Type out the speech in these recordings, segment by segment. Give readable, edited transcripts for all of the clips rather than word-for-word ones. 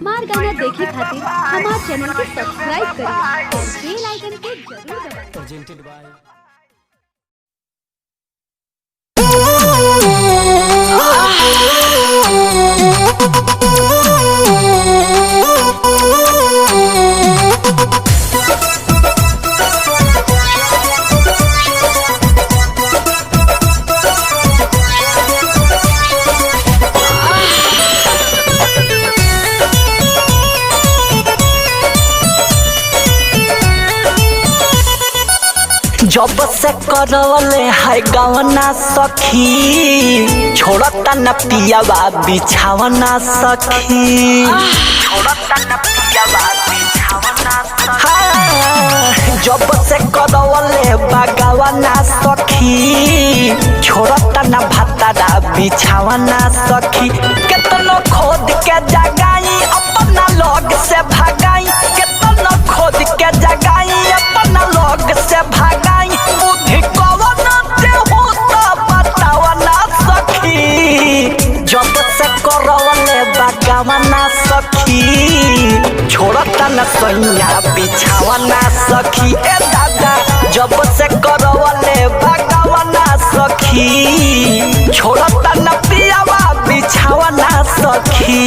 मार गाना देखे खातिर हमार चैनल के सब्सक्राइब करें और बेल आइकन के जरूर दबाएं। जब से करवले है गवना सखी छोड़ता न पियावा बिछावना सखी छोड़ता न पियावा बिछावना सखी जब से करवले बगवना सखी छोड़ता न भतारा बिछावना सखी कितना खोद के जगाई अपना लोग से भगाई कितना खोद के जगाई अपना लोग से भगाई जब से करवले बगवना सखी छोड़ता न सैया बिछावना सखी ए दादा जब से करवले बगवना सखी छोड़ता न पियावा बिछावना सखी।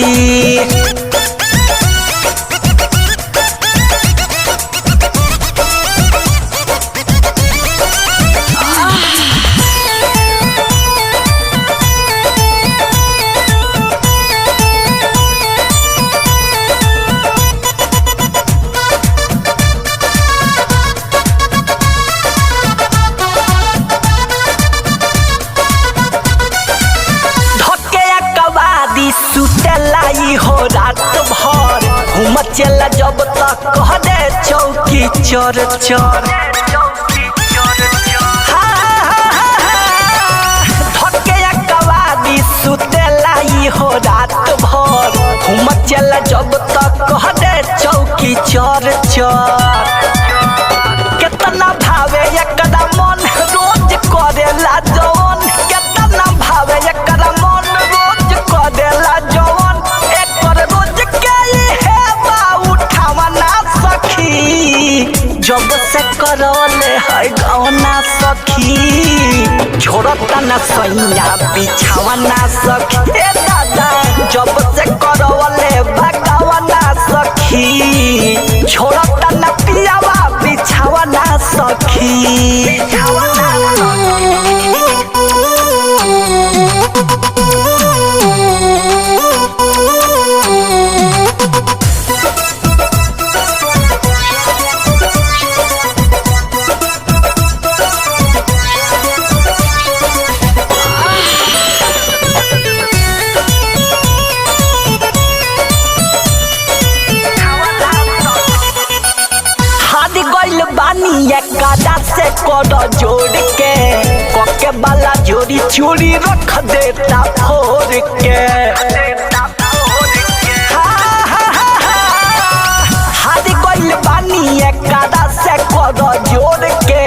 सुतलाई हो रात भर घूम चला जब तक कह दे चौकी चोर चोर धके कवादी सुतलाई हो रात भर घूम चला जब तक कह दे चौकी चोर चोर कितना भावे एकदा मन रोज करेला जवन कितना भावे एकदा मन रोज करेला जवन एकर रोज के है बा उठावना सखी जब से करवले है गवना सखी छोड़ता न सैया बिछावना सखी ए दादा जब से करवले बगवना सखी छोड़ता न पियावा बिछावना सखी बानी एकदा से कर जोड़ के कोके वाला जोड़ी चूड़ी रख देता फोड़ के हाथ गइल बानी एकदा से कर जोड़ के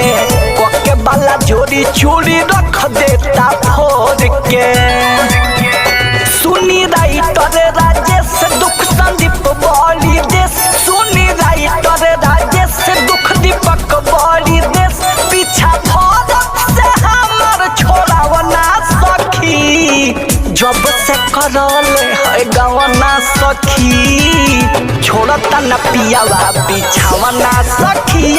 कोके वाला जोड़ी चूड़ी रख देता फोड़ के सुनी राइटर राजेश दुख संदीप बड़ी देश सुनी राइटर राजेश दुख दीपक बड़ी देश पीछा फरक से हमर छोड़ावना सखी जब से करवले है गवना सखी छोड़ता न पियावा बिछावना सखी।